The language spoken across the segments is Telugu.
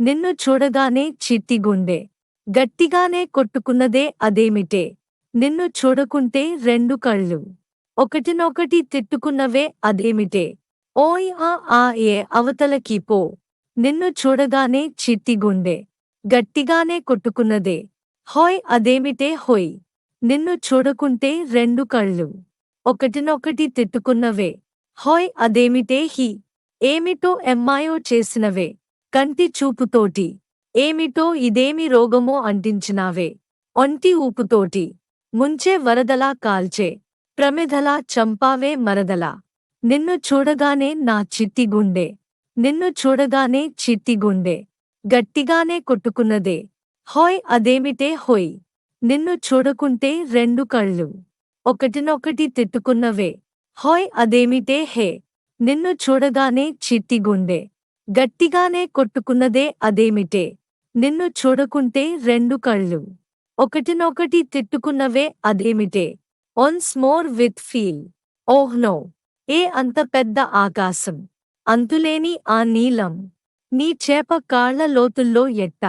నిన్ను చూడగానే చిట్టి గుండె గట్టిగానే కొట్టుకున్నదే అదేమిటే. నిన్ను చూడకుంటే రెండు కళ్ళు ఒకటినొకటి తిట్టుకున్నవే అదేమిటే. ఓయ్ ఆ ఆ ఏ అవతలకి పో. నిన్ను చూడగానే చిట్టి గుండె గట్టిగానే కొట్టుకున్నదే. హోయ్ అదేమిటే హోయ్. నిన్ను చూడకుంటే రెండు కళ్ళు ఒకటినొకటి తిట్టుకున్నవే. హోయ్ అదేమిటే హి. ఏమిటో ఎమ్మాయో చేసినవే. కంటి చూపుతోటి ఏమిటో ఇదేమి రోగమో అంటించినావే. ఒంటి ఊపుతోటి ముంచే వరదలా కాల్చే ప్రమిదలా చంపావే మరదలా. నిన్ను చూడగానే నా చిట్టి గుండె నిన్ను చూడగానే చిట్టి గుండె గట్టిగానే కొట్టుకున్నదే. హోయ్ అదేమిటే హోయ్. నిన్ను చూడకుంటే రెండు కళ్ళు ఒకటినొకటి తిట్టుకున్నవే. హోయ్ అదేమిటే హే. నిన్ను చూడగానే చిట్టి గుండె గట్టిగానే కొట్టుకున్నదే అదేమిటే. నిన్ను చూడకుంటే రెండు కళ్ళు ఒకటినొకటి తిట్టుకున్నవే అదేమిటే. Once more with feel. Oh no. ఏ అంత పెద్ద ఆకాశం. అంతులేని ఆ నీలం. నీ చేప కాళ్ల లోతుల్లో ఎట్ట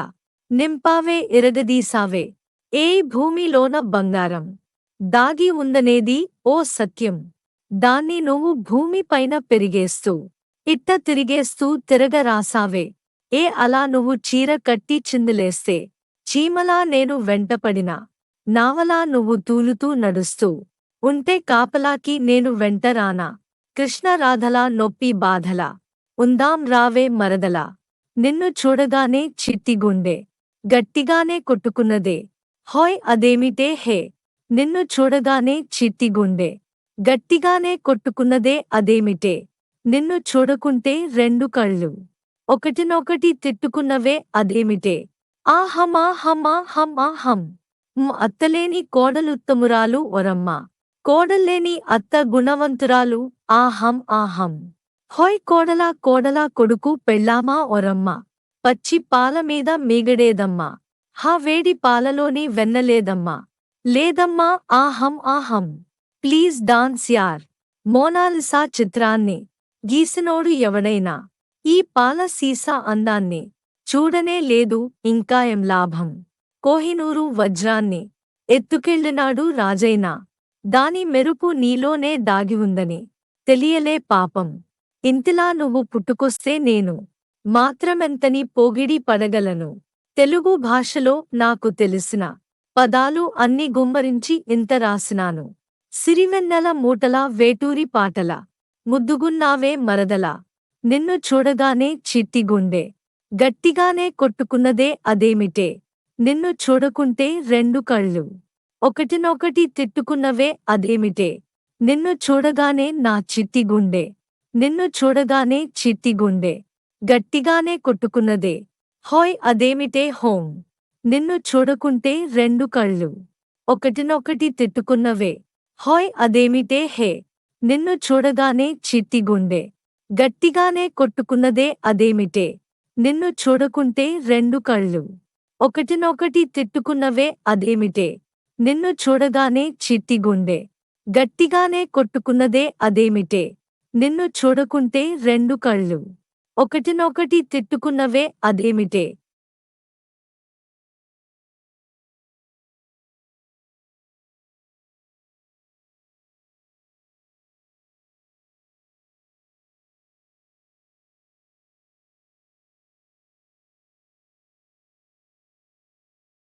నింపావే ఇరగదీసావే. ఏ భూమిలోన బంగారం దాగి ఉందనేది ఓ సత్యం. దాన్ని నువ్వు భూమిపైన పెరిగేస్తూ ఇట్ట తిరిగేస్తూ తిరగరాసావే. ఏ అలా నువ్వు చీర కట్టి చిందులేస్తే చీమలా నేను వెంటపడినా. నావలా నువ్వు తూలుతూ నడుస్తూ ఉంటే కాపలాకి నేను వెంటరానా. కృష్ణరాధలా నొప్పి బాధలా ఉందాం రావే మరదలా. నిన్ను చూడగానే చిట్టి గుండె గట్టిగానే కొట్టుకున్నదే. హోయ్ అదేమిటే హే. నిన్ను చూడగానే చిట్టి గుండె గట్టిగానే కొట్టుకున్నదే అదేమిటే. నిన్ను చూడకుంటే రెండు కళ్ళు ఒకటినొకటి తిట్టుకున్నవే అదేమిటే. ఆహమా హమా హం ఆహం. అత్తలేని కోడలుత్తమురాలు ఒరమ్మ. కోడల్లేని అత్త గుణవంతురాలు ఆహం ఆహం. హోయ్ కోడలా కోడలా కొడుకు పెళ్ళామా ఒరమ్మ. పచ్చి పాలమీద మీగడేదమ్మా. హా వేడి పాలలోని వెన్నలేదమ్మా. లేదమ్మా ఆహం ఆహం. ప్లీజ్ డాన్స్ యార్. మోనాలిసా చిత్రాన్ని గీసినోడు ఎవడైనా ఈ పాల సీసా అందాన్ని చూడనే లేదు ఇంకా ఏం లాభం. కోహినూరు వజ్రాన్ని ఎత్తుకెళ్ళినాడు రాజైనా. దాని మెరుపు నీలోనే దాగి ఉందని తెలియలే పాపం. ఇంతిలా నువ్వు పుట్టుకొస్తే నేను మాత్రమెంతని పోగిడి పడగలను. తెలుగు భాషలో నాకు తెలిసిన పదాలు అన్ని గుమ్మరించి ఇంత రాసినాను. సిరివెన్నెల మూటలా వేటూరి పాటలా ముద్దుగున్నావే మరదలా. నిన్ను చూడగానే చిట్టి గుండె గట్టిగానే కొట్టుకున్నదే అదేమిటే. నిన్ను చూడకుంటే రెండు కళ్ళు ఒకటినొకటి తిట్టుకున్నవే అదేమిటే. నిన్ను చూడగానే నా చిట్టి గుండె నిన్ను చూడగానే చిట్టి గుండె గట్టిగానే కొట్టుకున్నదే. హోయ్ అదేమిటే హోం. నిన్ను చూడకుంటే రెండు కళ్ళు ఒకటినొకటి తిట్టుకున్నవే. హోయ్ అదేమిటే హే. నిన్ను చూడగానే చిట్టి గుండె గట్టిగానే కొట్టుకున్నదే అదేమిటే. నిన్ను చూడకుంటే రెండు కళ్ళు ఒకటినొకటి తిట్టుకున్నవే అదేమిటే. నిన్ను చూడగానే చిట్టి గుండె గట్టిగానే కొట్టుకున్నదే అదేమిటే. నిన్ను చూడకుంటే రెండు కళ్ళు ఒకటినొకటి తిట్టుకున్నవే అదేమిటే.